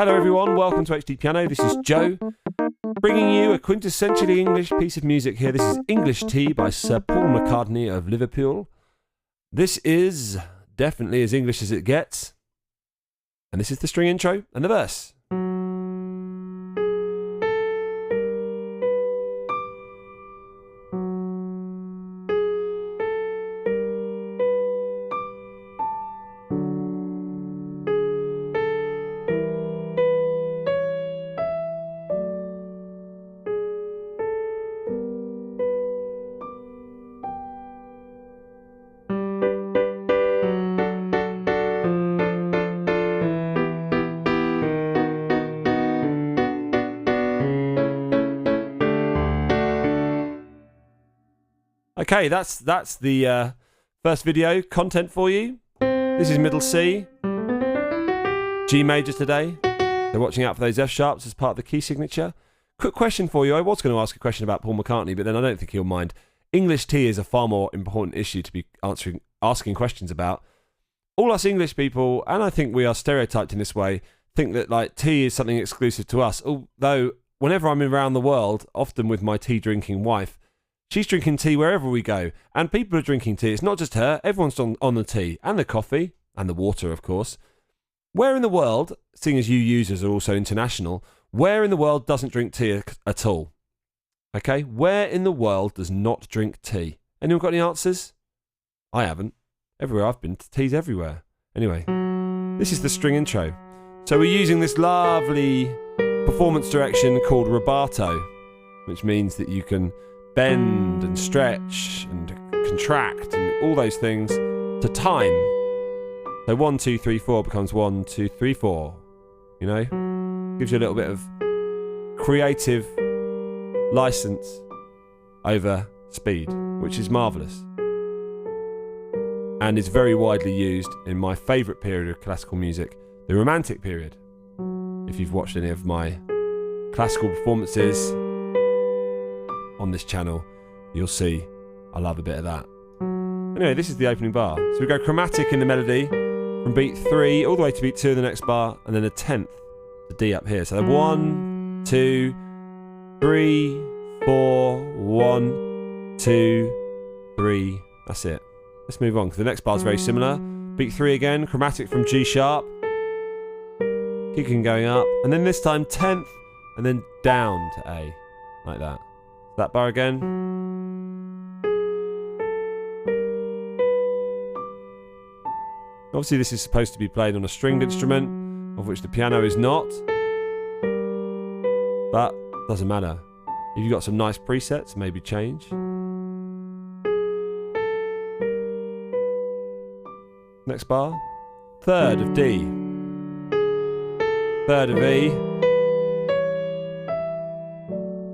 Hello everyone, welcome to HDpiano. This is Joe, bringing you a quintessentially English piece of music here. This is English Tea by Sir Paul McCartney of Liverpool. This is definitely as English as it gets. And this is the string intro and the verse. Okay, that's the first video content for you. This is middle C, G major today. So watching out for those F sharps as part of the key signature. Quick question for you. I was going to ask a question about Paul McCartney, but then I don't think he'll mind. English tea is a far more important issue to be asking questions about. All us English people, and I think we are stereotyped in this way, think that like tea is something exclusive to us. Although whenever I'm around the world, often with my tea drinking wife, she's drinking tea wherever we go, and people are drinking tea. It's not just her, everyone's on the tea, and the coffee, and the water, of course. Where in the world, seeing as you users are also international, where in the world doesn't drink tea at all? Okay, where in the world does not drink tea? Anyone got any answers? I haven't. Everywhere I've been, tea's everywhere. Anyway, this is the string intro. So we're using this lovely performance direction called rubato, which means that you can bend and stretch and contract and all those things to time. So 1, 2, 3, 4 becomes 1, 2, 3, 4. You know? Gives you a little bit of creative license over speed, which is marvellous. And is very widely used in my favourite period of classical music, the Romantic period. If you've watched any of my classical performances on this channel, you'll see I love a bit of that. Anyway, this is the opening bar. So we go chromatic in the melody from beat 3 all the way to beat 2 in the next bar, and then a 10th to D up here. So 1, 2, 3, 4, 1, 2, 3. That's it. Let's move on, because the next bar is very similar. Beat 3 again, chromatic from G sharp, kicking going up, and then this time 10th, and then down to A, like that. That bar again. Obviously this is supposed to be played on a stringed instrument, of which the piano is not. But doesn't matter. If you've got some nice presets, maybe change. Next bar. 3rd of D. 3rd of E.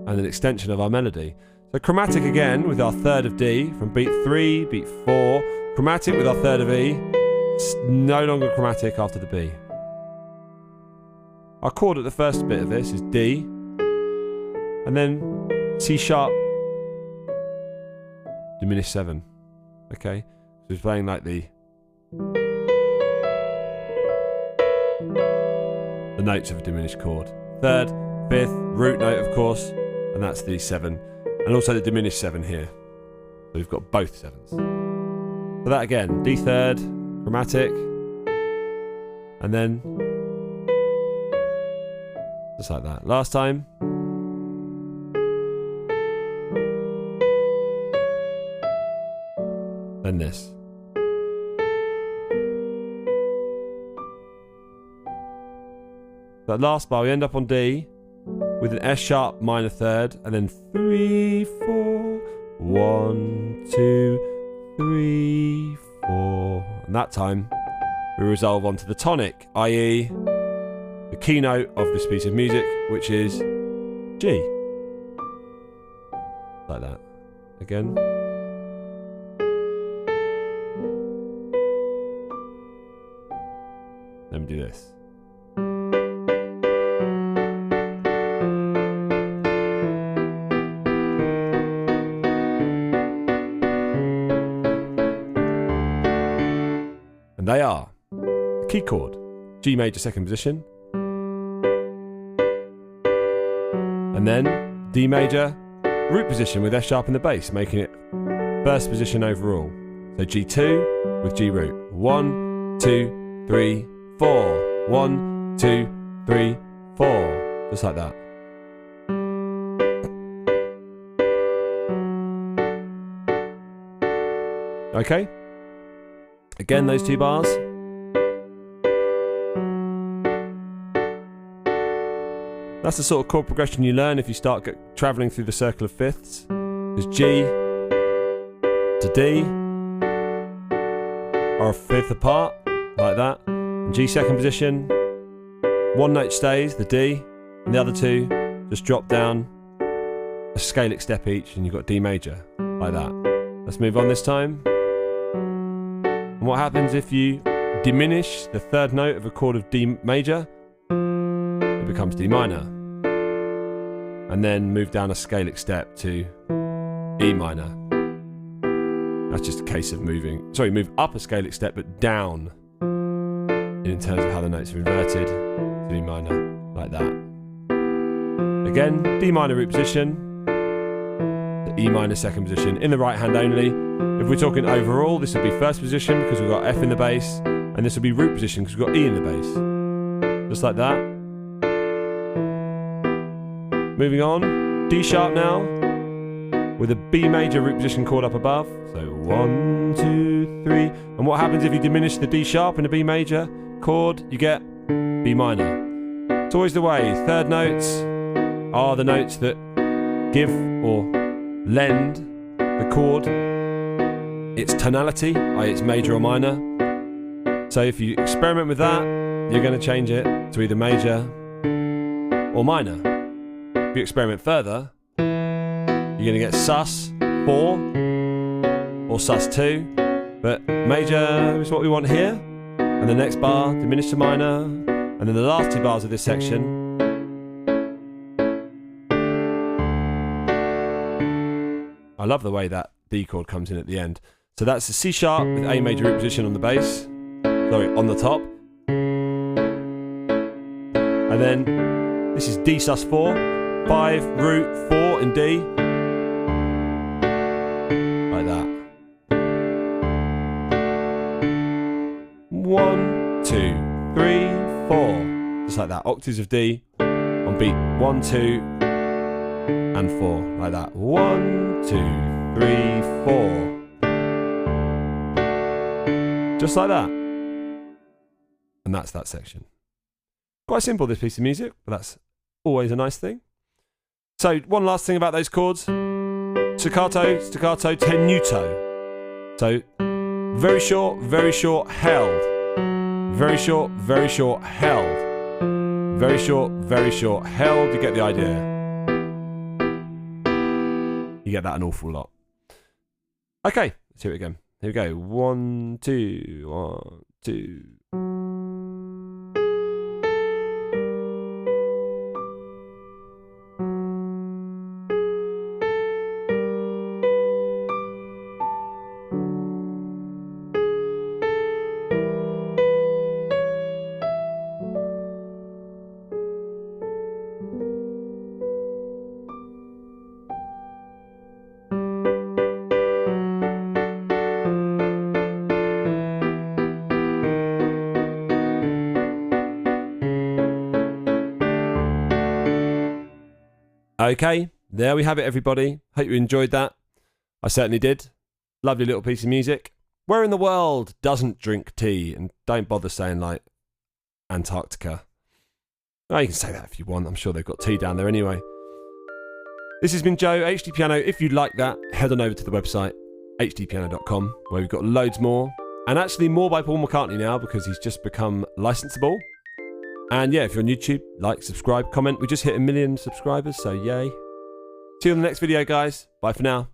And an extension of our melody. So chromatic again with our 3rd of D from beat 3, beat 4. Chromatic with our 3rd of E. It's no longer chromatic after the B. Our chord at the first bit of this is D. And then C sharp diminished 7. Okay, so it's playing like the notes of a diminished chord. 3rd, 5th, root note of course. And that's the 7, and also the diminished 7 here. So we've got both 7s. So that again, D 3rd, chromatic, and then just like that. Last time. Then this. That last bar we end up on D with an S sharp minor 3rd, and then 3, 4, 1, 2, 3, 4. And that time we resolve onto the tonic, i.e. the keynote of this piece of music, which is G. Like that. Again. Let me do this. And they are the key chord, G major 2nd position, And then D major, root position with F sharp in the bass, making it first position overall. So G2 with G root. 1, 2, 3, 4. 1, 2, 3, 4. Just like that. Okay. Again, those 2 bars. That's the sort of chord progression you learn if you start travelling through the circle of fifths. There's G to D are a fifth apart, like that. And G second position, 1 note stays, the D, and the other 2 just drop down a scalic step each, and you've got D major, like that. Let's move on this time. And what happens if you diminish the 3rd note of a chord of D major? It becomes D minor. And then move down a scalic step to E minor. That's just a case of move up a scalic step but down in terms of how the notes are inverted to E minor, like that. Again, D minor root position, the E minor second position, in the right hand only. If we're talking overall, this would be first position because we've got F in the bass, and this would be root position because we've got E in the bass. Just like that. Moving on, D sharp now, with a B major root position chord up above. So 1, 2, 3. And what happens if you diminish the D sharp in a B major chord? You get B minor. It's always the way. 3rd notes are the notes that give or lend the chord its tonality, i.e. its major or minor. So if you experiment with that, you're going to change it to either major or minor. If you experiment further, you're going to get sus 4 or sus 2, but major is what we want here, and the next bar diminished to minor, and then the last 2 bars of this section I love the way that D chord comes in at the end. So that's the C sharp with A major root position on the bass, on the top, and then this is D sus 4, 5 root 4 in D, like that. 1, 2, 3, 4, just like that. Octaves of D on beat 1, 2, and 4, like that. 1, 2, 3, 4, just like that. And that's that section. Quite simple, this piece of music, but that's always a nice thing. So one last thing about those chords: staccato, staccato, tenuto. So very short, held. Very short, held. Very short, held. You get the idea. You get that an awful lot. Okay, let's hear it again. Here we go. 1, 2, 1, 2. Okay, there we have it, everybody. Hope you enjoyed that. I certainly did. Lovely little piece of music. Where in the world doesn't drink tea? And don't bother saying, like, Antarctica. Oh, you can say that if you want. I'm sure they've got tea down there anyway. This has been Joe, HDpiano. If you'd like that, head on over to the website, hdpiano.com, where we've got loads more. And actually more by Paul McCartney now, because he's just become licensable. And yeah, if you're on YouTube, like, subscribe, comment. We just hit 1 million subscribers, so yay. See you on the next video, guys. Bye for now.